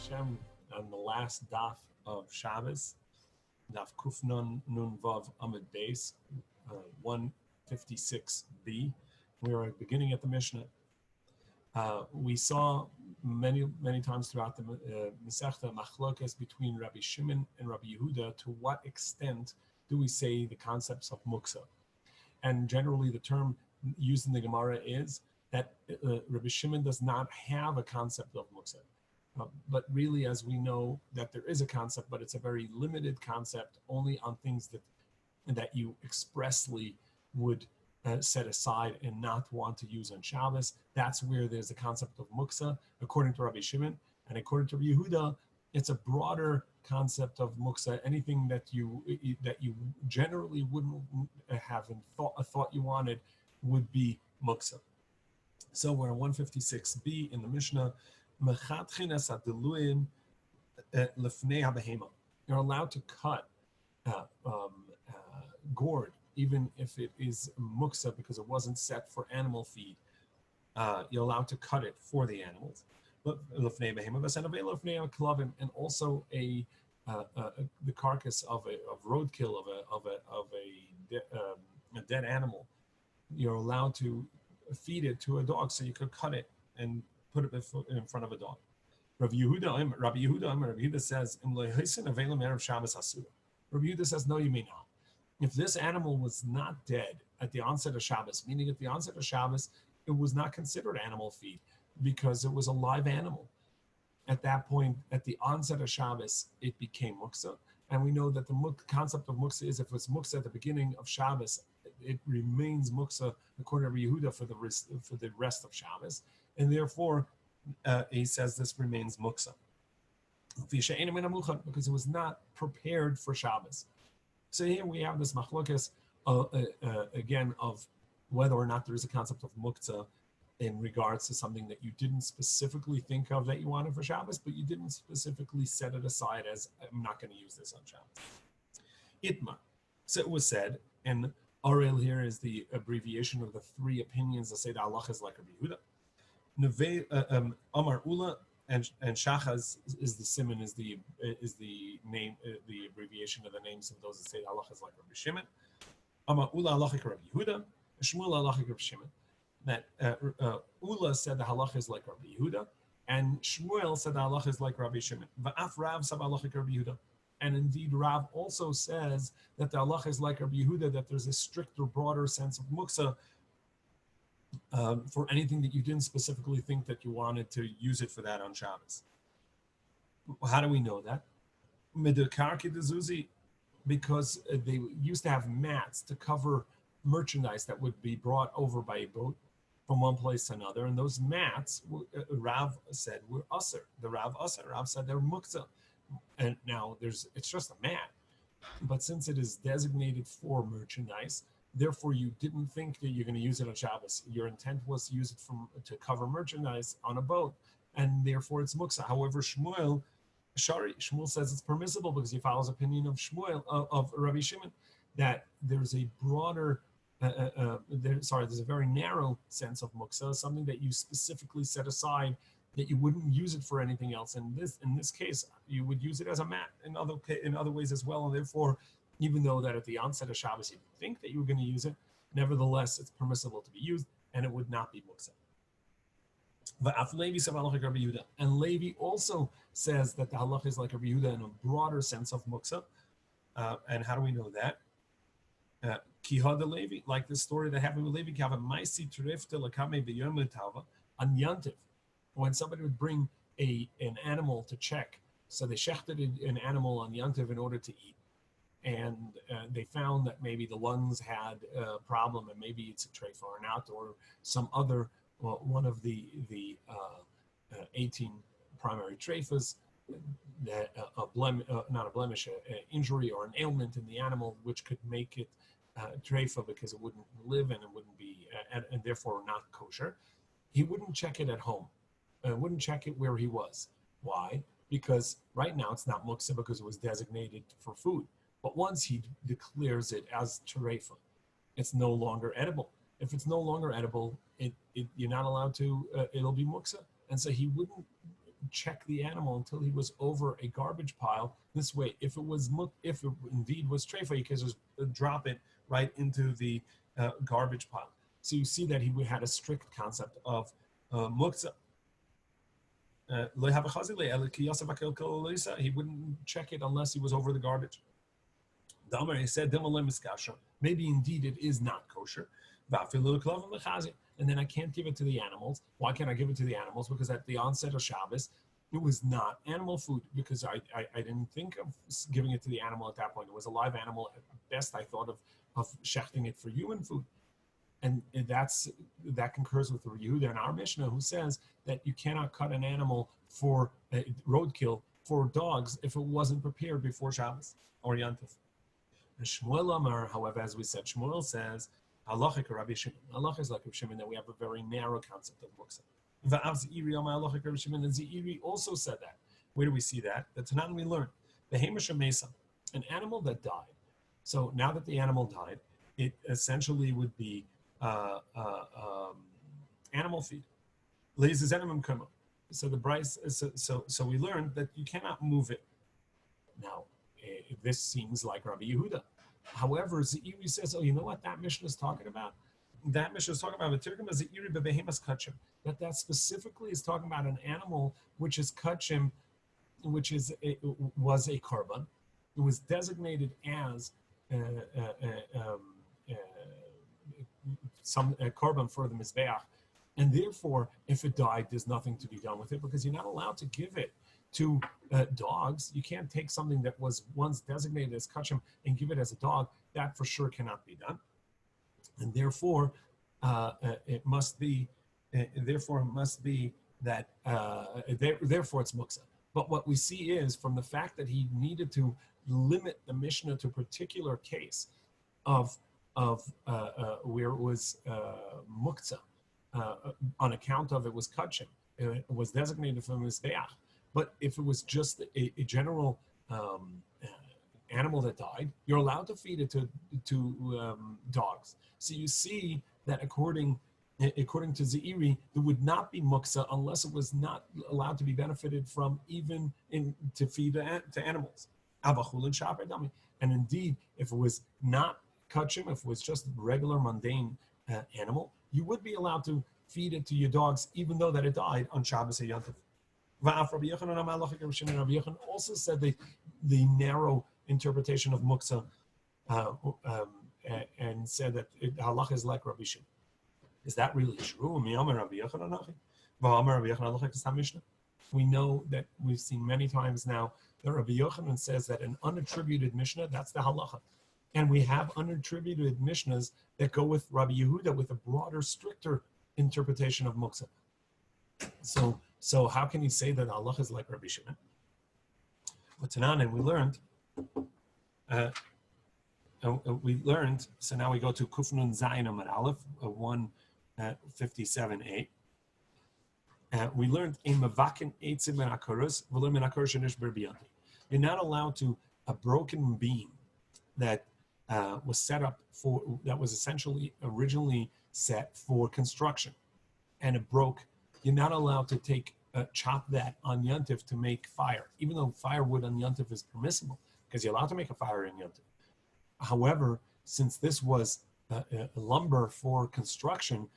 Hashem, on the last daf of Shabbos, daf Kuf Nun Vav Amud Beis, 156b. We are beginning at the Mishnah. We saw many times throughout the Masechta machlokas between Rabbi Shimon and Rabbi Yehuda. To what extent do we say the concepts of muksa? And generally, the term used in the Gemara is that Rabbi Shimon does not have a concept of muksa. But really, as we know, that there is a concept, but it's a very limited concept, only on things that you expressly would set aside and not want to use on Shabbos. That's where there's a concept of muksa, according to Rabbi Shimon. And according to Rabbi Yehuda, it's a broader concept of muksa. Anything that you generally wouldn't have thought you wanted would be muksa. So we're on 156b in the Mishnah. You're allowed to cut gourd, even if it is muksa, because it wasn't set for animal feed. You're allowed to cut it for the animals. And also the carcass of roadkill of a dead animal. You're allowed to feed it to a dog, so you could cut it and put it in front of a dog. Rabbi Yehuda says, Rabbi Yehuda says, no, you may not. If this animal was not dead at the onset of Shabbos, meaning at the onset of Shabbos, it was not considered animal feed because it was a live animal. At that point, at the onset of Shabbos, it became muksa. And we know that the concept of muksa is if it's muksa at the beginning of Shabbos, it remains muksa according to Rabbi Yehuda for the rest of Shabbos. And therefore, he says this remains muksa. Because it was not prepared for Shabbos. So here we have this machlokas again of whether or not there is a concept of muktzah in regards to something that you didn't specifically think of that you wanted for Shabbos, but you didn't specifically set it aside as, I'm not going to use this on Shabbos. Itma. So it was said, and Arel here is the abbreviation of the three opinions that say the Allah is like Rabbi Yehuda. Amar Ula and Shachaz is the simon, is the name, the abbreviation of the names of those that say Allah is like Rabbi Shimon. Amar Ula halacha Rabbi Yehuda, Shmuel halacha Rabbi Shimon. That Ula said the halacha is like Rabbi Yehuda, and Shmuel said the halacha is like Rabbi Shimon. Va'af Rav sab halacha Rabbi Yehuda. And indeed, Rav also says that the halacha is like Rabbi Yehuda, that there's a stricter, broader sense of muksa for anything that you didn't specifically think that you wanted to use it for that on Shabbos. How do we know that? Because they used to have mats to cover merchandise that would be brought over by a boat from one place to another, and those mats, Rav said, were usser. The Rav usser. Rav said they were muktzah. And now it's just a mat, but since it is designated for merchandise, therefore you didn't think that you're going to use it on Shabbos. Your intent was to use it to cover merchandise on a boat, and therefore it's muktzah. However, Shmuel says it's permissible because he follows opinion of of Rabbi Shimon, that there's a broader, there's a very narrow sense of muktzah, something that you specifically set aside that you wouldn't use it for anything else. And in this case, you would use it as a mat in other ways as well. And therefore, even though that at the onset of Shabbos you didn't think that you were going to use it, nevertheless, it's permissible to be used, and it would not be muktzah. And Levi also says that the halach is like Rabbi Yehuda in a broader sense of muktzah. And how do we know that? Kihada Levi, like the story that happened with Levi, on Yantiv, when somebody would bring an animal to check, so they shechted an animal on Yantiv in order to eat, and they found that maybe the lungs had a problem, and maybe it's a treifa or not, or some other one of the 18 primary treifas, not a blemish, an injury or an ailment in the animal, which could make it treifa because it wouldn't live and it wouldn't be, and therefore not kosher. He wouldn't check it at home. Wouldn't check it where he was. Why? Because right now it's not muksa because it was designated for food. But once he declares it as terefa, it's no longer edible. If it's no longer edible, you're not allowed to, it'll be muksa. And so he wouldn't check the animal until he was over a garbage pile. This way, if it indeed was treifa, he could just drop it right into the garbage pile. So you see that he had a strict concept of muktzah. He wouldn't check it unless he was over the garbage. He said, maybe indeed it is not kosher. And then I can't give it to the animals. Why can't I give it to the animals? Because at the onset of Shabbos, it was not animal food, because I didn't think of giving it to the animal at that point. It was a live animal. At best, I thought of shechting it for human food. And that concurs with the Yehuda in our Mishnah, who says that you cannot cut an animal for roadkill for dogs if it wasn't prepared before Shabbos or Yantif. Shmuel Amar, however, as we said, Shmuel says, halachic Rabbi Shimon. Halachic is like Rabbi Shimon, that we have a very narrow concept of muktzah. Va'av Ze'iri Amar halachic Rabbi Shimon, and Ze'iri also said that. Where do we see that? The Tanan we learn. The Hamish Mesa, an animal that died. So now that the animal died, it essentially would be animal feed. So the Bryce, so we learned that you cannot move it. Now, this seems like Rabbi Yehuda. However, Ze'iri says, oh, you know what that Mishnah is talking about? That Mishnah is talking about that specifically is talking about an animal which is kachim, which was a korban. It was designated as some korban for the mizbeach, and therefore, if it died, there's nothing to be done with it, because you're not allowed to give it to dogs. You can't take something that was once designated as kachim and give it as a dog. That for sure cannot be done, and therefore it must be. Therefore, it must be that. Therefore, it's muktzah. But what we see is, from the fact that he needed to limit the Mishnah to a particular case of where it was muktzah, on account of it was kachim, it was designated for mizbeach. But if it was just a general animal that died, you're allowed to feed it to dogs. So you see that according to Ze'iri, there would not be muktzah unless it was not allowed to be benefited from, even to feed to animals. And indeed, if it was not kachim, if it was just regular mundane animal, you would be allowed to feed it to your dogs, even though that it died on Shabbos or Yantif. Rabbi Yochanan also said the narrow interpretation of muktzah and said that halach is like Rabbi Shimon. Is that really true? We know that we've seen many times now that Rabbi Yochanan says that an unattributed Mishnah, that's the halacha. And we have unattributed Mishnahs that go with Rabbi Yehuda with a broader, stricter interpretation of muktzah. So how can you say that halacha is like Rabbi Shimon? But Tanan, we learned, so now we go to Kufnun Zayin Amar Aleph, 157a. We learned in Mavakin Eitzim and Akaras, Volim and Akar Shenish Berbiyanti. You're not allowed to, a broken beam that was set up that was essentially originally set for construction, and it broke. You're not allowed to chop that on Yontif to make fire, even though firewood on Yontif is permissible, because you're allowed to make a fire in Yontif. However, since this was lumber for construction,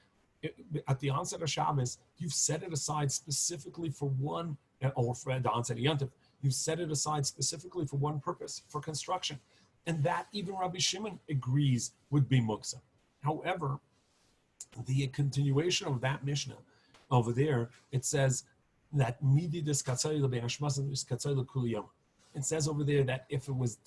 at the onset of Shabbos, you've set it aside specifically for one, or for the onset of Yontif, you've set it aside specifically for one purpose, for construction. And that even Rabbi Shimon agrees would be muktzah. However, the continuation of that Mishnah over there, it says that it says over there that if it was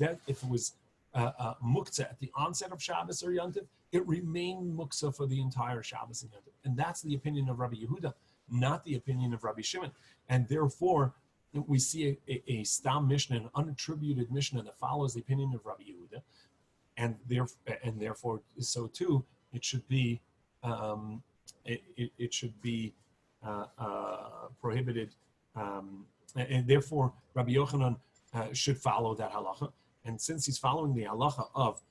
muktzah at the onset of Shabbos or Yantiv, it remained muktzah for the entire Shabbos and Yantiv. And that's the opinion of Rabbi Yehuda, not the opinion of Rabbi Shimon. And therefore, we see a Stam Mishnah, an unattributed Mishnah that follows the opinion of Rabbi Yehuda, and therefore, so too, it should be prohibited, and therefore Rabbi Yochanan should follow that halacha. And since he's following the halacha of,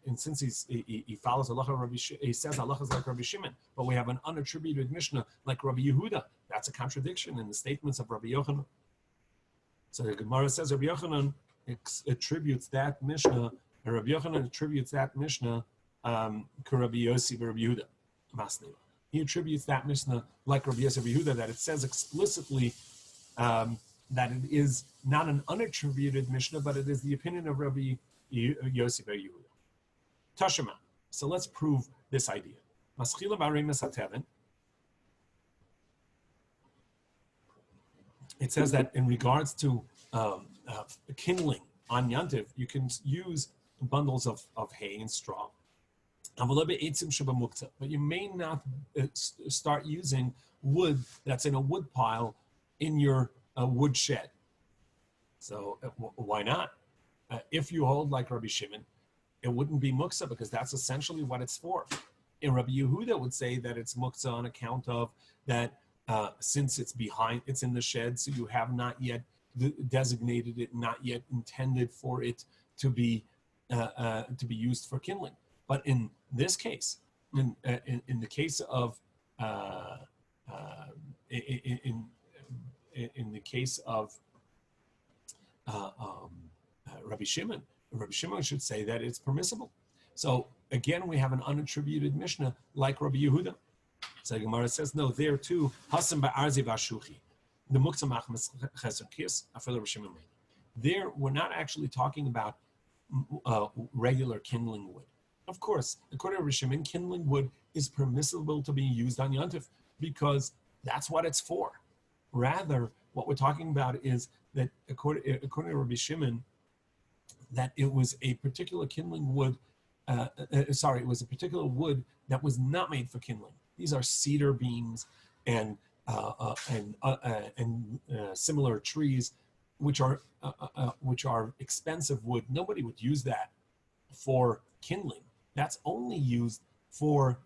and since he follows halacha Rabbi, he says halacha is like Rabbi Shimon, but we have an unattributed Mishnah like Rabbi Yehuda. that's a contradiction in the statements of Rabbi Yochanan. So the Gemara says Rabbi Yochanan attributes that Mishnah, and Rabbi Yochanan attributes that Mishnah to Rabbi Yossi Rabbi Yehuda. Masneva. He attributes that Mishnah like Rabbi Yossi Rabbi Yehuda, that it says explicitly that it is not an unattributed Mishnah, but it is the opinion of Rabbi Yossi Rabbi Yehuda. Tashema. So let's prove this idea. Maschila b'arei mesateven. It says that in regards to kindling on Yantiv, you can use bundles of hay and straw. But you may not start using wood that's in a wood pile in your wood shed. So why not? If you hold like Rabbi Shimon, it wouldn't be muktzah because that's essentially what it's for. And Rabbi Yehuda would say that it's muktzah on account of that since it's in the shed, so you have not yet designated it, not yet intended for it to be used for kindling. But in this case, in the case of in the case of Rabbi Shimon should say that it's permissible. So again, we have an unattributed Mishnah like Rabbi Yehuda. So Gemara says, no, there too, Hasam ba'arzi v'ashuchi. The muktzah machmas chesed kis after Rabbi Shimon. There, we're not actually talking about regular kindling wood. Of course, according to Rabbi Shimon, kindling wood is permissible to be used on Yantif because that's what it's for. Rather, what we're talking about is that according to Rabbi Shimon, that it was a particular kindling wood. It was a particular wood that was not made for kindling. These are cedar beams and similar trees, which are expensive wood. Nobody would use that for kindling. That's only used for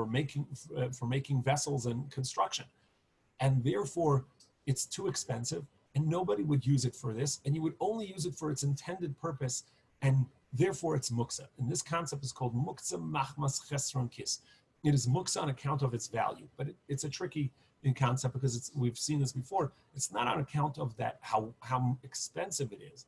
making vessels and construction, and therefore it's too expensive, and nobody would use it for this. And you would only use it for its intended purpose, and therefore it's muktzah. And this concept is called muktzah machmas chesron kis. It is muktzah on account of its value, but it's a tricky concept because we've seen this before. It's not on account of that how expensive it is,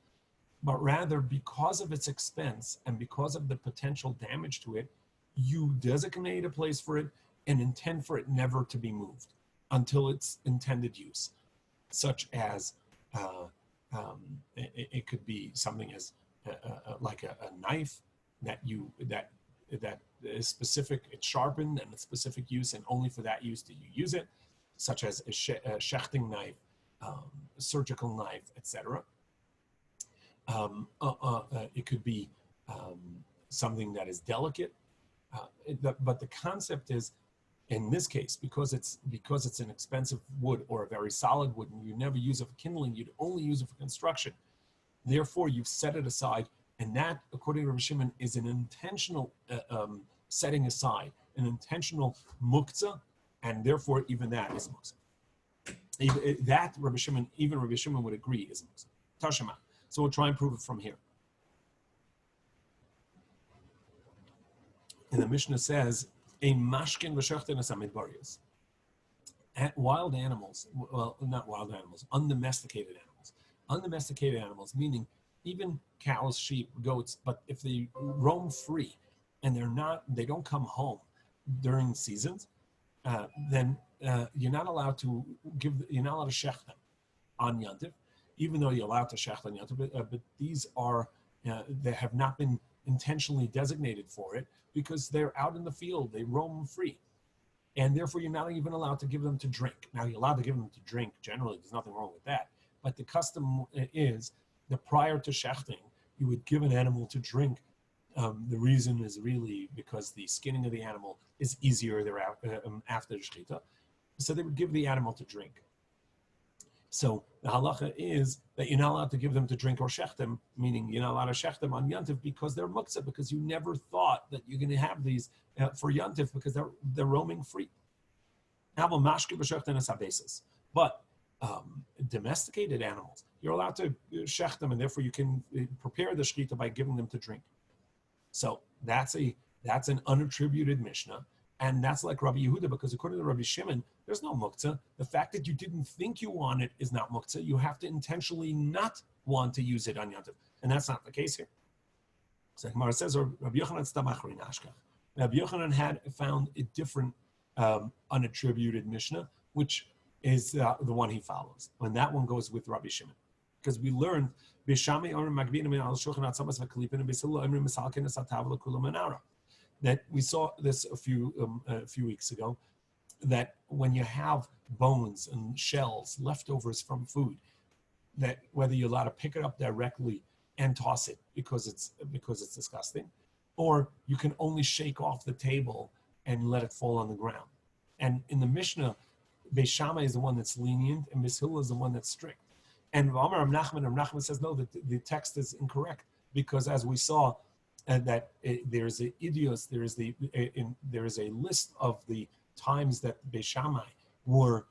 but rather because of its expense and because of the potential damage to it, you designate a place for it and intend for it never to be moved until its intended use, such as it could be something as like a knife that is specific, it's sharpened and it's specific use, and only for that use do you use it, such as a shechting knife, a surgical knife, etc. It could be something that is delicate, but the concept is, in this case, because it's an expensive wood or a very solid wood, and you never use it for kindling, you'd only use it for construction. Therefore, you've set it aside, and that, according to Rabbi Shimon, is an intentional setting aside, an intentional muktzah, and therefore even that is muktzah. That even Rabbi Shimon would agree is muktzah. Tashema. So we'll try and prove it from here. And the Mishnah says, a mashkin v'shechten asamid. Wild animals, well, not wild animals, undomesticated animals. Undomesticated animals, meaning even cows, sheep, goats, but if they roam free and they don't come home during seasons, then you're not allowed to shech them on Yantiv, even though you're allowed to shech on Yantiv, but these are, they have not been intentionally designated for it because they're out in the field, they roam free. And therefore you're not even allowed to give them to drink. Now you're allowed to give them to drink, generally, there's nothing wrong with that. But the custom is that prior to shechting, you would give an animal to drink. The reason is really because the skinning of the animal is easier after the shechita. So they would give the animal to drink. So the halacha is that you're not allowed to give them to drink or shech them, meaning you're not allowed to shech them on Yantiv because they're muktzah, because you never thought that you're going to have these for Yantiv because they're roaming free. But domesticated animals, you're allowed to shech them, and therefore you can prepare the shechita by giving them to drink. So that's an unattributed Mishnah, And that's like Rabbi Yehuda, because according to Rabbi Shimon, there's no muktzah. The fact that you didn't think you want it is not muktzah. You have to intentionally not want to use it on Yom Tov. And that's not the case here. So Gemara says, Rabbi Yochanan had found a different unattributed Mishnah, which is the one he follows. And that one goes with Rabbi Shimon. Because we learned that we saw this a few weeks ago, that when you have bones and shells, leftovers from food, that whether you're allowed to pick it up directly and toss it because it's disgusting, or you can only shake off the table and let it fall on the ground. And in the Mishnah, Beis Shammai is the one that's lenient, and Beis Hillel is the one that's strict. And Rav Nachman says no, that the text is incorrect, because as we saw, that there's a idios, there is a list of the times that Beis Shammai were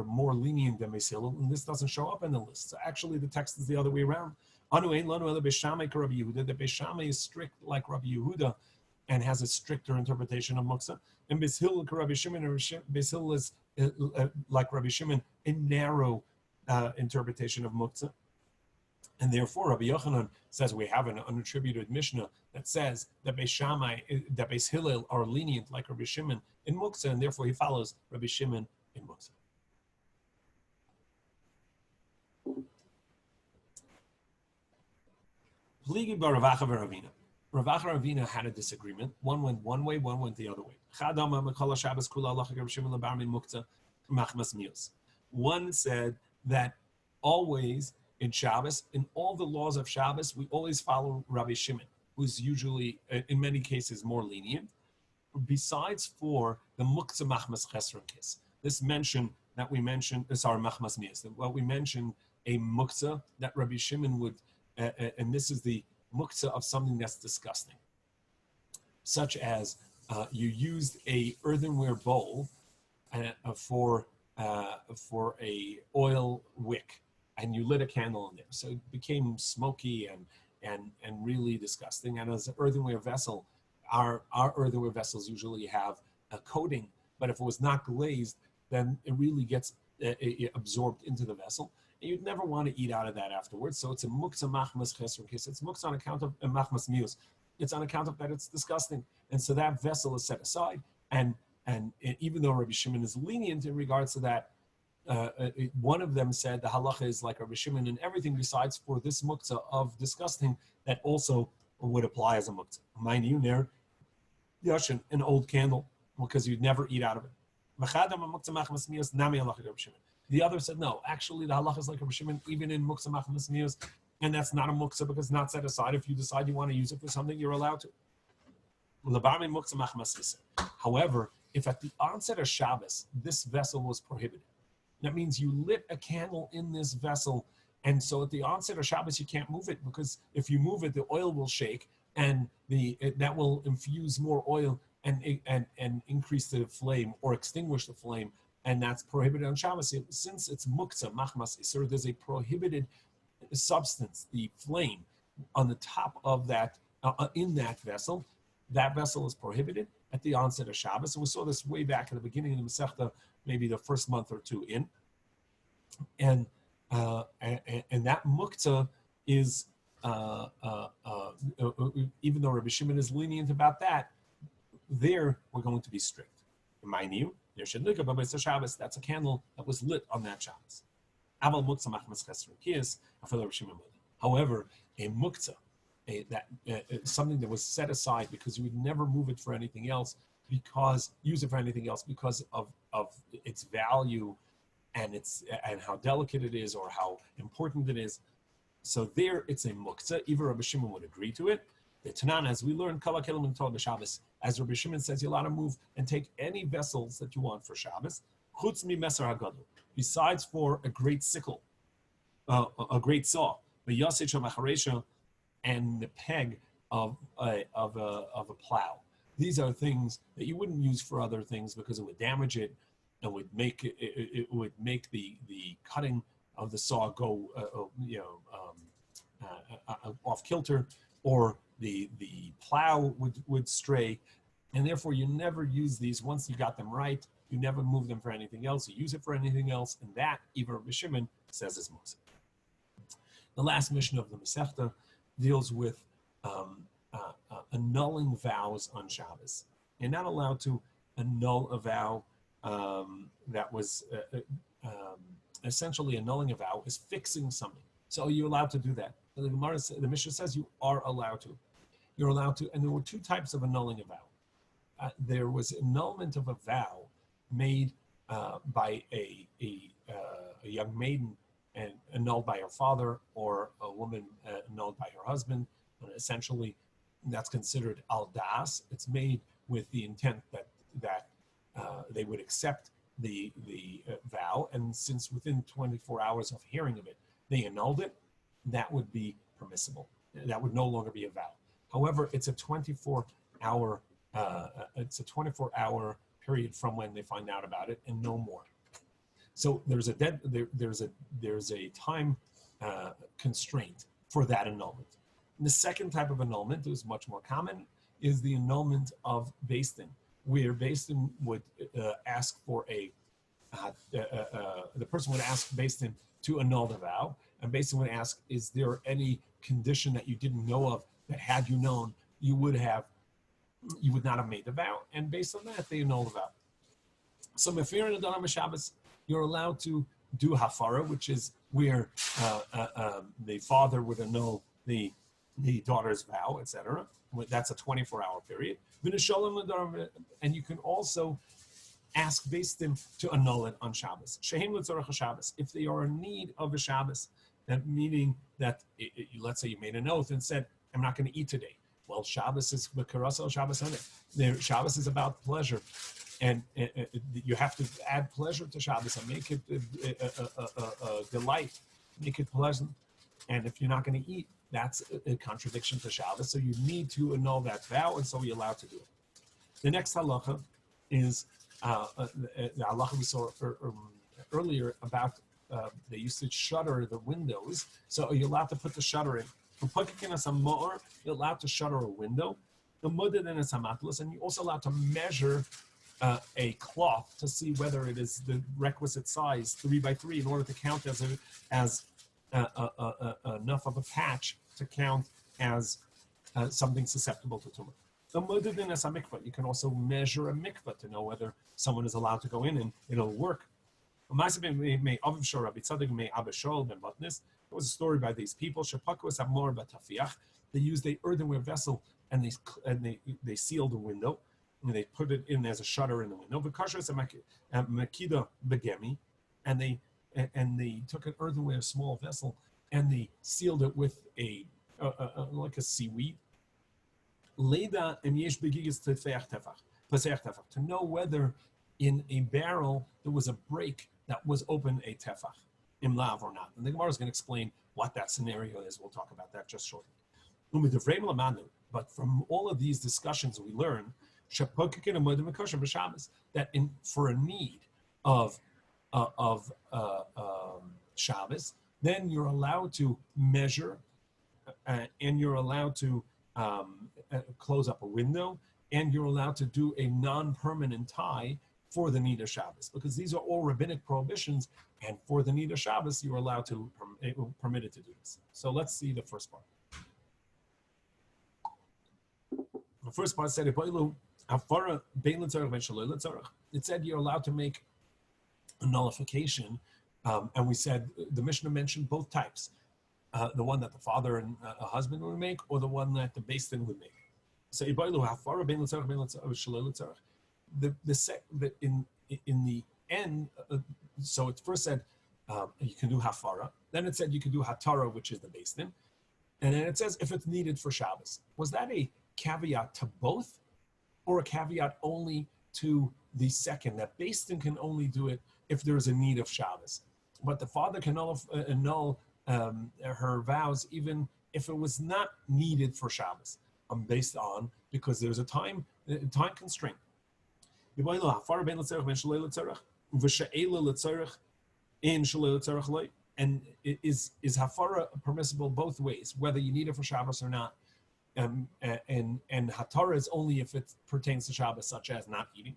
more lenient than Beis Hillel, and this doesn't show up in the list. So actually, the text is the other way around. Anu ein lanu ela Beis Shammai ka Rabbi Yehuda. That Beis Shammai is strict like Rabbi Yehuda, and has a stricter interpretation of muktzah. And Beis Hillel ka Rabbi Shimon, and Beis Hillel is like Rabbi Shimon, a narrow interpretation of muktzah. And therefore, Rabbi Yochanan says we have an unattributed Mishnah that says that Beis Hillel are lenient like Rabbi Shimon in muktzah, and therefore he follows Rabbi Shimon in muktzah. Pligi bar Ravacha v'Ravina. Ravacha and Ravina had a disagreement. One went one way, one went the other way. One said that always in Shabbos, in all the laws of Shabbos, we always follow Rabbi Shimon, who's usually, in many cases, more lenient. Besides for the muktzah machmas chesron kiss, this mention that we mentioned, machmas miyas, what we mentioned, a muktzah that Rabbi Shimon would, and this is the muktzah of something that's disgusting, such as you used a earthenware bowl for a oil wick, and you lit a candle in there, so it became smoky and really disgusting. And as an earthenware vessel, our earthenware vessels usually have a coating, but if it was not glazed, then it really gets absorbed into the vessel. And you'd never want to eat out of that afterwards. So it's a muktzah machmas chesron kis. It's muktzah on account of machmas mius. It's on account of that it's disgusting. And so that vessel is set aside. And even though Rabbi Shimon is lenient in regards to that, one of them said the halacha is like Rabbi Shimon and everything besides for this muktzah of disgusting that also would apply as a muktzah. Mind you, there, yashin, an old candle, because you'd never eat out of it. The other said, no, actually the halacha is like Rabbi Shimon, even in muktzah machmas miyos, and that's not a muktzah because it's not set aside. If you decide you want to use it for something, you're allowed to. However, if at the onset of Shabbos, this vessel was prohibited, that means you lit a candle in this vessel, and so at the onset of Shabbos, you can't move it, because if you move it, the oil will shake, and that will infuse more oil and increase the flame or extinguish the flame, and that's prohibited on Shabbos. Since it's muktzah, machmas isur, there's a prohibited substance, the flame, on the top of that, in that vessel. That vessel is prohibited at the onset of Shabbos. And we saw this way back in the beginning of the Masechta, maybe the first month or two in. And that muktzah is, even though Rabbi Shimon is lenient about that, there we're going to be strict. Remind you, that's a candle that was lit on that Shabbos. However, a muktzah, something that was set aside because you would never move it for anything else, use it for anything else because of its value and how delicate it is or how important it is. So there, it's a muktzah. Even Rabbi Shimon would agree to it. The Tanan, as we learn, as Rabbi Shimon says, you're allowed to move and take any vessels that you want for Shabbos, chutz mi meser hagadol, besides for a great sickle, a great saw, and the peg of a plow. These are things that you wouldn't use for other things because it would damage it and would make it would make the cutting of the saw go off kilter, or the plow would stray. And therefore, you never use these. Once you got them right, you never move them for anything else. You use it for anything else, and that, even Rabbi Shimon says, is Musa. The last mission of the Masechta deals with annulling vows on Shabbos. You're not allowed to annul a vow that was essentially annulling a vow is fixing something. So you're allowed to do that. The Gemara, the Mishnah says you are allowed to. You're allowed to, and there were two types of annulling a vow. There was annulment of a vow made by a young maiden and annulled by her father, or a woman annulled by her husband. And essentially, that's considered al das. It's made with the intent that they would accept the vow, and since within 24 hours of hearing of it, they annulled it, that would be permissible. That would no longer be a vow. However, it's a 24-hour period from when they find out about it, and no more. So there's a time constraint for that annulment. And the second type of annulment is much more common, is the annulment of Beis Din, where Beis Din would ask for the person would ask Beis Din to annul the vow, and Beis Din would ask, is there any condition that you didn't know of that had you known, you would not have made the vow, and based on that, they annul the vow. So Mefir and Adonam Shabbos, you're allowed to do hafara, which is where the father would annul the daughter's vow, etc. That's a 24-hour period. And you can also ask Beis Din to annul it on Shabbos. Shehem l'tzorach Shabbos. If they are in need of a Shabbos, that meaning that let's say you made an oath and said, I'm not going to eat today. Well, Shabbos is v'karasa Shabbos on it. Shabbos is about pleasure, and you have to add pleasure to Shabbos and make it a delight, make it pleasant. And if you're not going to eat, that's a contradiction to Shabbos. So you need to annul that vow, and so you're allowed to do it. The next halacha is the halacha we saw earlier about they used to shutter the windows. So you're allowed to put the shutter in. You're allowed to shutter a window. And you're also allowed to measure a cloth to see whether it is the requisite size, 3 by 3, in order to count as enough of a patch to count as something susceptible to tumor. You can also measure a mikvah to know whether someone is allowed to go in and it'll work. There was a story by these people. They used an earthenware vessel and they sealed the window and they put it in as a shutter in the window. And they took an earthenware small vessel and they sealed it with like a seaweed. To know whether in a barrel there was a break that was open a tefach, imlav or not. And the Gemara is going to explain what that scenario is. We'll talk about that just shortly. But from all of these discussions we learn that for a need of Shabbos, then you're allowed to measure and you're allowed to close up a window, and you're allowed to do a non-permanent tie for the need of Shabbos, because these are all rabbinic prohibitions, and for the need of Shabbos, you're allowed to permitted to do this. So let's see the first part. The first part said, it said you're allowed to make a nullification, and we said the Mishnah mentioned both types, the one that the father and a husband would make, or the one that the Beis Din would make. So in the end, so it first said you can do hafara, then it said you can do hatara, which is the Beis Din, and then it says if it's needed for Shabbos. Was that a caveat to both, or a caveat only to the second, that Beis Din can only do it if there's a need of Shabbos, but the father can annul her vows even if it was not needed for Shabbos, based on, because there's a time constraint. And is hafara permissible both ways, whether you need it for Shabbos or not? and hatara is only if it pertains to Shabbos, such as not eating.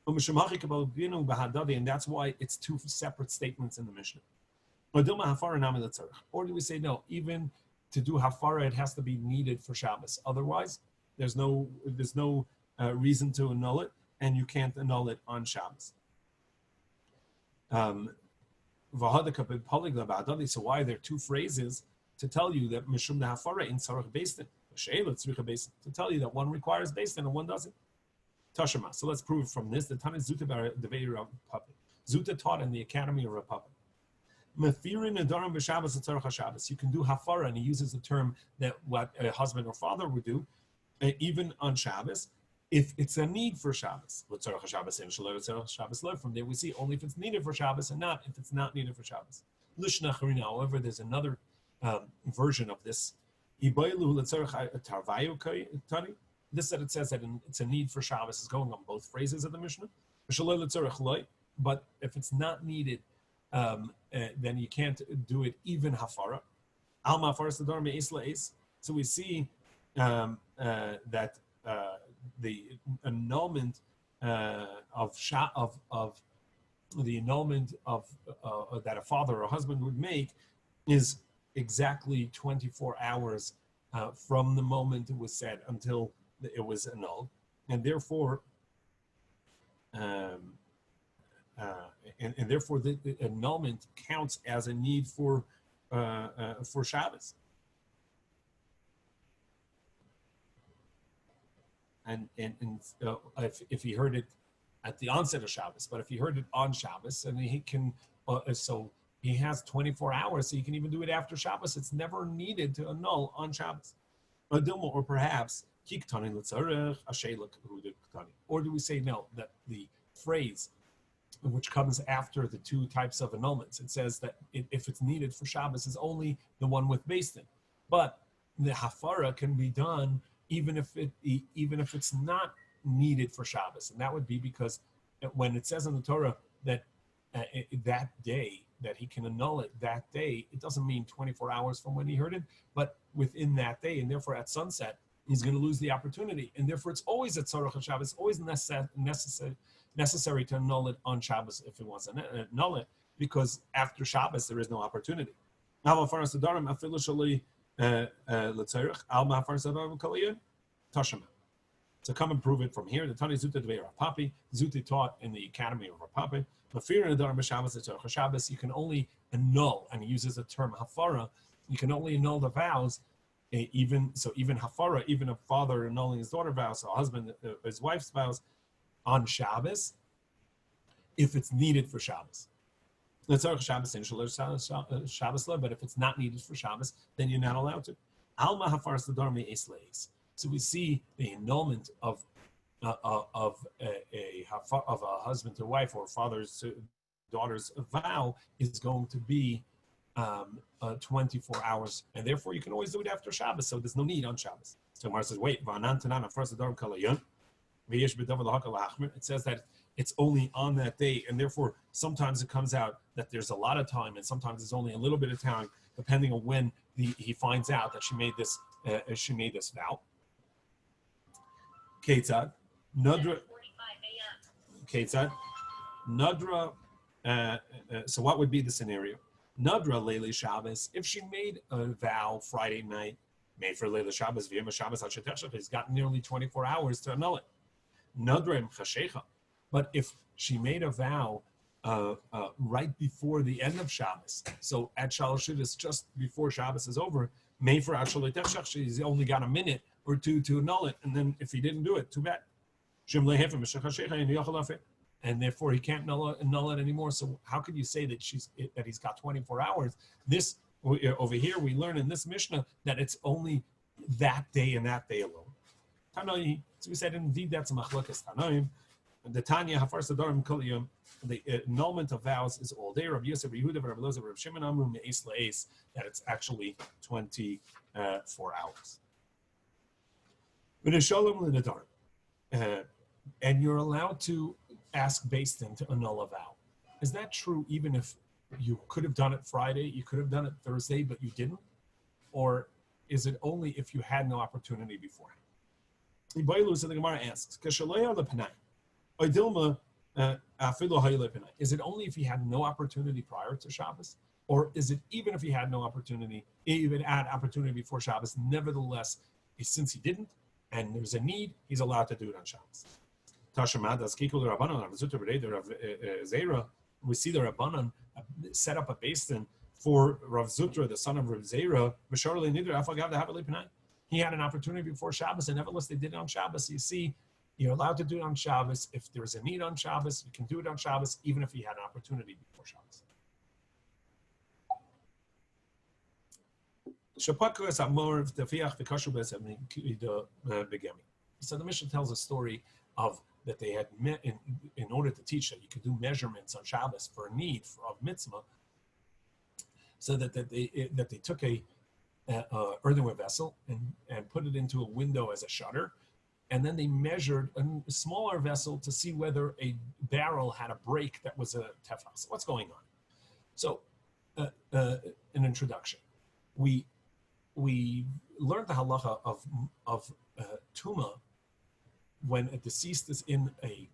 And that's why it's two separate statements in the Mishnah. Or do we say no? Even to do hafara, it has to be needed for Shabbos. Otherwise, there's no reason to annul it, and you can't annul it on Shabbos. So why are there two phrases to tell you that mishum hafara in tzarich beistin, to tell you that one requires beistin and one doesn't? Tashema. So let's prove from this. The Tana Zuta Devei Rav Papa. Zuta taught in the Academy of Rav Papa. Mefirin nedarim b'Shabbos etzarich haShabbos. You can do hafara, and he uses the term that what a husband or father would do, even on Shabbos, if it's a need for Shabbos. L'tzarich haShabbos and shelo l'tzarich haShabbos. From there we see only if it's needed for Shabbos and not if it's not needed for Shabbos. Lishna charina. However, there's another version of this. Ibaylu l'tzarich tarvayu tani. This that it says that it's a need for Shabbos is going on both phrases of the Mishnah. But if it's not needed, then you can't do it even hafara. So we see that the annulment that a father or a husband would make is exactly 24 hours from the moment it was said until it was annulled, and therefore, the annulment counts as a need for Shabbos. And if he heard it at the onset of Shabbos, but if he heard it on Shabbos, and he can, so he has 24 hours, so he can even do it after Shabbos. It's never needed to annul on Shabbos. Or perhaps. Or do we say no, that the phrase which comes after the two types of annulments, it says that if it's needed for Shabbos is only the one with Beistin, but the hafara can be done even if it's not needed for Shabbos, and that would be because when it says in the Torah that that day that he can annul it that day, it doesn't mean 24 hours from when he heard it, but within that day, and therefore at sunset he's going to lose the opportunity, and therefore it's always at Tzarech HaShabbos, always necessary to annul it on Shabbos if he wants to annul it, because after Shabbos there is no opportunity. So come and prove it from here. The Tani Zuta Devei Rav Papi, Zuti taught in the Academy of Rav Papi. You can only annul, and he uses the term hafara. You can only annul the vows. Even hafara, even a father annulling his daughter vows, or a husband his wife's vows on Shabbos, if it's needed for Shabbos. But if it's not needed for Shabbos, then you're not allowed to. So we see the annulment of a husband to wife or father's to daughter's vow is going to be 24 hours, and therefore you can always do it after Shabbos, so there's no need on Shabbos. So Mar says, wait, it says that it's only on that day, and therefore sometimes it comes out that there's a lot of time, and sometimes there's only a little bit of time, depending on when he finds out that she made this vow. Ketzad, Nadra, so what would be the scenario? Nadra Leili Shabbos, if she made a vow Friday night, made for Leila Shabbos, V'yem Shabbos HaShetech, he's got nearly 24 hours to annul it. Nadra Im Chashecha, but if she made a vow right before the end of Shabbos, so at Shalosh Shivas, just before Shabbos is over, made for Ashaletech, she's only got a minute or two to annul it, and then if he didn't do it, too bad. And therefore he can't annul it anymore. So how could you say that he's got 24 hours? This over here we learn in this Mishnah that it's only that day and that day alone. Tanoi, so we said indeed that's a machlokas Tanoim. The Tanya Hafar Sadarim Koliyum, the annulment of vows is all day. Rabbi Yosef, Rabbi Yehuda, Rabbi Loza, Rabbi Shimon Amru Me'es La'es, that it's actually 24 hours. And you're allowed to ask Basin to annul a vow. Is that true even if you could have done it Friday, you could have done it Thursday, but you didn't? Or is it only if you had no opportunity beforehand? So the Gemara asks, is it only if he had no opportunity prior to Shabbos? Or is it even if he had no opportunity, even had opportunity before Shabbos, nevertheless, since he didn't, and there's a need, he's allowed to do it on Shabbos? We see the Rabbanan set up a basin for Rav Zutra, the son of Rav Zera. He had an opportunity before Shabbos, and nevertheless they did it on Shabbos. You see, you're allowed to do it on Shabbos. If there's a need on Shabbos, you can do it on Shabbos, even if he had an opportunity before Shabbos. So the Mishnah tells a story of that they had met in order to teach that you could do measurements on Shabbos for a need of mitzvah, so that they took a earthenware vessel and put it into a window as a shutter, and then they measured a smaller vessel to see whether a barrel had a break that was a tefach. So what's going on? So an introduction. We learned the halacha of tuma when a deceased is in a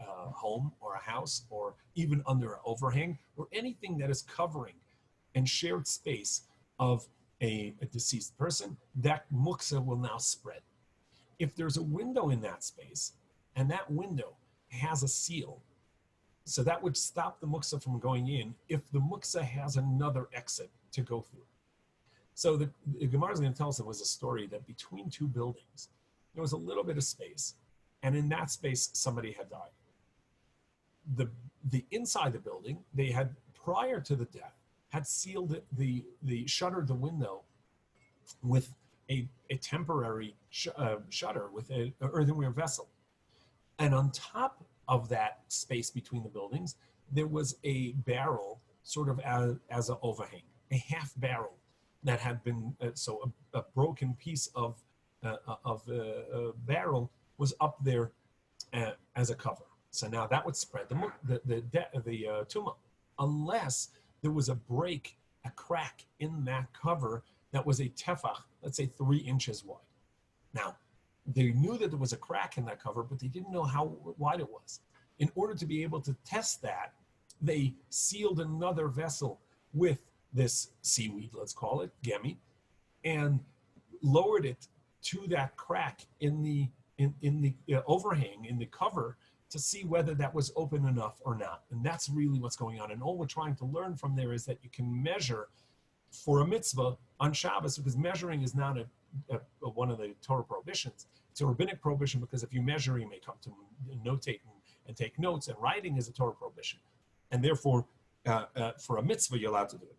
home or a house or even under an overhang or anything that is covering and shared space of a deceased person, that muksa will now spread. If there's a window in that space and that window has a seal, so that would stop the muksa from going in if the muksa has another exit to go through. So the Gemara is going to tell us there was a story that between two buildings, there was a little bit of space, and in that space, somebody had died. The inside the building, they had, prior to the death, had sealed the shuttered the window with a temporary shutter with an earthenware vessel. And on top of that space between the buildings, there was a barrel sort of as an overhang, a half barrel that had been, a broken piece of barrel was up there as a cover. So now that would spread the tumah, unless there was a break, a crack in that cover that was a tefach, let's say 3 inches wide. Now, they knew that there was a crack in that cover, but they didn't know how wide it was. In order to be able to test that, they sealed another vessel with this seaweed, let's call it, gemi, and lowered it to that crack in the overhang, in the cover, to see whether that was open enough or not. And that's really what's going on. And all we're trying to learn from there is that you can measure for a mitzvah on Shabbos, because measuring is not one of the Torah prohibitions. It's a rabbinic prohibition, because if you measure, you may come to notate and take notes, and writing is a Torah prohibition. And therefore, for a mitzvah, you're allowed to do it.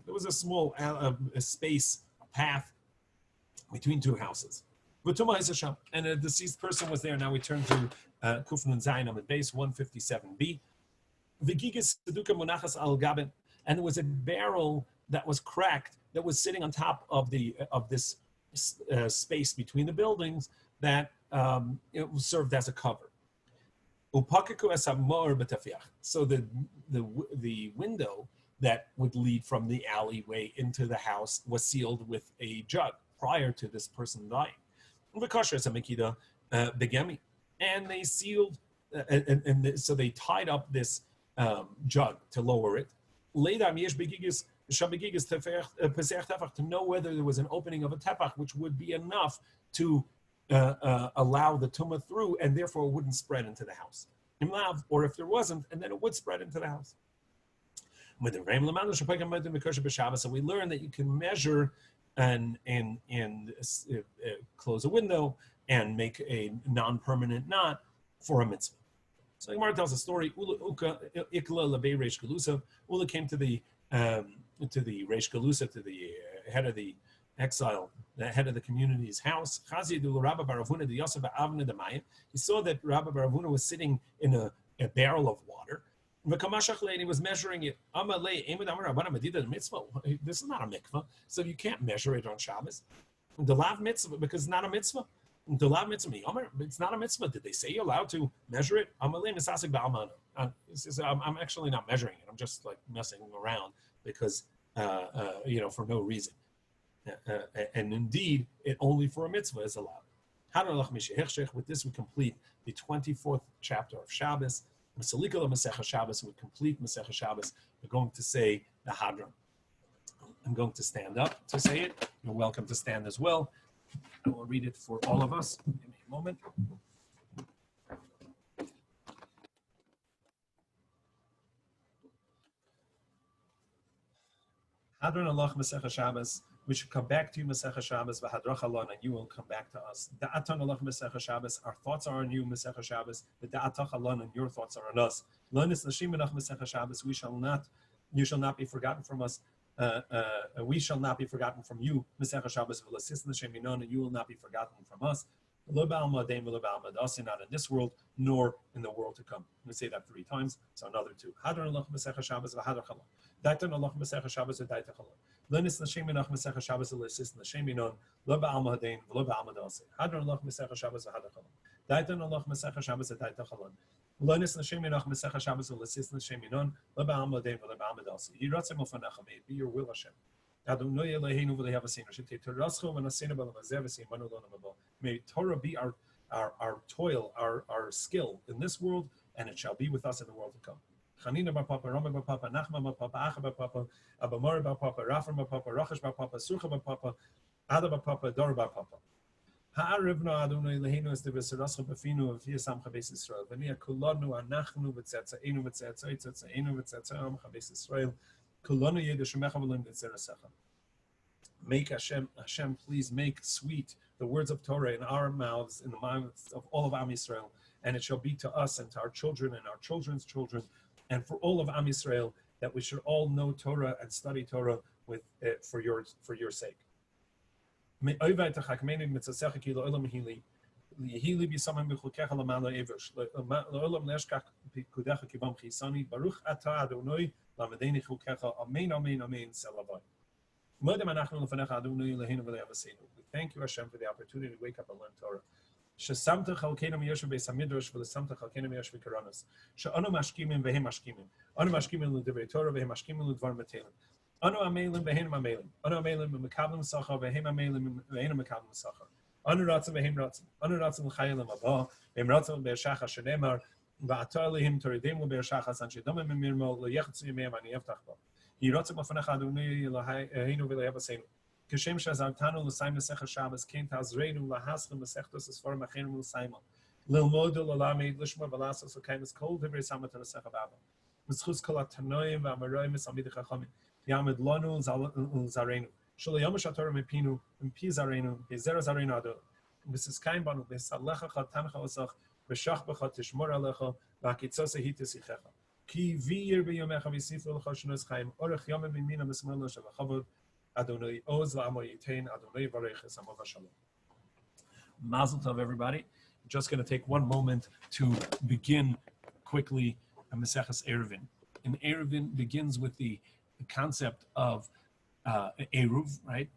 There was a small space, a path between two houses. And a deceased person was there. Now we turn to Kuf Nun Zayin on the base 157b. And there was a barrel that was cracked that was sitting on top of this space between the buildings that it served as a cover. So the window that would lead from the alleyway into the house was sealed with a jug prior to this person dying. And they sealed, so they tied up this jug to lower it. To know whether there was an opening of a tefach, which would be enough to allow the tumah through, and therefore it wouldn't spread into the house. Or if there wasn't, and then it would spread into the house. So we learn that you can measure and close a window and make a non-permanent knot for a mitzvah. So Gemara tells a story. Ula came to the Reish Galusa, to the head of the exile, the head of the community's house. He saw that Rabbi Baravuna was sitting in a barrel of water. And he was measuring it. This is not a mikvah, so you can't measure it on Shabbos. The lav mitzvah, because it's not a mitzvah. It's not a mitzvah. Did they say you're allowed to measure it? He says, I'm actually not measuring it. I'm just like messing around because, for no reason. And indeed, it only for a mitzvah is allowed. With this, we complete the 24th chapter of Shabbos. Shabbos, we complete Masechah Shabbos. We're going to say the Hadron. I'm going to stand up to say it. You're welcome to stand as well. I will read it for all of us. Give me a moment. Hadron Allah Masechah Shabbos. We should come back to you, Masechah Shabbos, v'hadrach alon, and you will come back to us. Da'atan Allah Masechah Shabbos. Our thoughts are on you, Masechah Shabbos. Da'atach alon, and your thoughts are on us. Lonis nashim menach Masechah Shabbos. You shall not be forgotten from us. We shall not be forgotten from you, Masechah Shabbos, v'lasis nashim minon, and you will not be forgotten from us. Lo ba'alma deim, lo ba'alma dasin, not in this world, nor in the world to come. I'm going to say that 3 times, so another 2. Hadron Allah Masechah Shabbos, v'hadrach alon. Da'atan Allah Masechah Shabbos, v'da'atach alon. Lenis Nashem Menach Masechah Shabbos Lesis Nashem Minon Lo Ba'alma Hadein Lo Ba'alma Dase Hadron Allah Masechah Shabbos V'Hadachalon Daitan Allah Masechah Shabbos V'Daitachalon Lenis Nashem Menach Masechah Shabbos Lesis Nashem Minon Lo Ba'alma Hadein Lo Ba'alma Dase Yiratzim Ofanecha, may it be your will, Hashem. Adonai Eloheinu v'lehavasinu Shetei Torascho v'nasenu b'lamazev v'simanu lo namabo. May Torah be our toil, our skill in this world, and it shall be with us in the world to come. Chanina bar Papa, Rama bar Papa, Nachman bar Papa, Acha bar Papa, Abamar bar Papa, Rafam bar Papa, Rachash bar Papa, Surcha bar Papa, Ada bar Papa, Dor bar Papa. Ha'arivna Adonai Eloheinu es devesarascha b'finu v'fiasam chabes Yisrael. V'niya kulanu anachnu v'tzetzainu v'tzetzai tzetzainu v'tzetzaim chabes Yisrael. Kulanu yedushemecha v'lim v'tzerasecha. Make Hashem, please make sweet the words of Torah in our mouths, in the mouths of all of Am Yisrael, and it shall be to us and to our children and our children's children, and for all of Am Yisrael, that we should all know Torah and study Torah with for your sake. We thank you, Hashem, for the opportunity to wake up and learn Torah. Shesamta chalkeinu miyoshev beis hamidrash v'lesamta chalkeinu miyoshev v'karanos. She'anu mashkimim v'hem mashkimim. Anu mashkimim l'divrei Torah v'hem mashkimim l'dvar metelim. Anu amelim v'hem amelim. Anu amelim v'mekablim sachar v'hem amelim v'hem mekablim sachar. Anu ratzim v'hem ratzim. Anu ratzim l'chayelim abah v'hem ratzim v'be'eshachas shenemar v'ata elihim toridem v'be'eshachas anshe domim v'mirmo l'yechatzu yimei ani yeftach ba. Yiratzim l'fanecha Adonai Eloheinu v'lehavasenu. Kashem shazartanu l'sayim Masechah Shabbos kein tazreinu lahaschem Masechtos esforim achenu l'sayim lilmod l'lamed lishma v'lasos l'kaimis kol divrei samat l'Masechah Bava mitzchus kol atanoim v'amaroim v'samid chachamim yamed lanu l'zareinu shelo yom shatorah mepinu mpi zareinu bezer zareinu adol v'siskaim banu v'salecha chatancha osach v'shach b'cha tishmor alecha v'akitzos ehitis yichecha ki v'yir b'yomecha v'sifru l'cha shnos chaim orech yomim mimina mismar lo shavachavod Adonai Oz La'amoyitain Adonai Varech Esamav Shalom. Mazel tov, everybody. Just going to take one moment to begin quickly a Maseches Eruvin. And Eruvin begins with the concept of Eruv, right?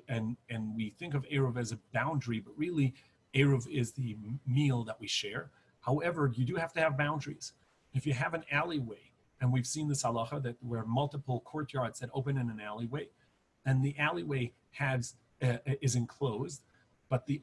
And we think of Eruv as a boundary, but really Eruv is the meal that we share. However, you do have to have boundaries. If you have an alleyway, and we've seen this halacha that where multiple courtyards that open in an alleyway, and the alleyway is enclosed, but the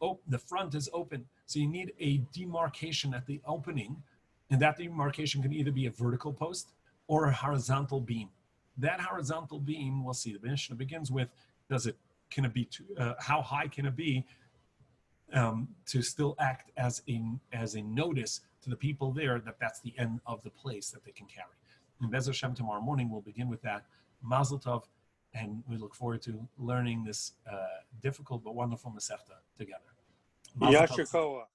front is open. So you need a demarcation at the opening, and that demarcation can either be a vertical post or a horizontal beam. That horizontal beam, we'll see. The Mishnah begins with, how high can it be to still act as a notice to the people there that that's the end of the place that they can carry. And Bez Hashem, tomorrow morning we'll begin with that. Mazel tov. And we look forward to learning this difficult but wonderful Masechta together. Yashikoa.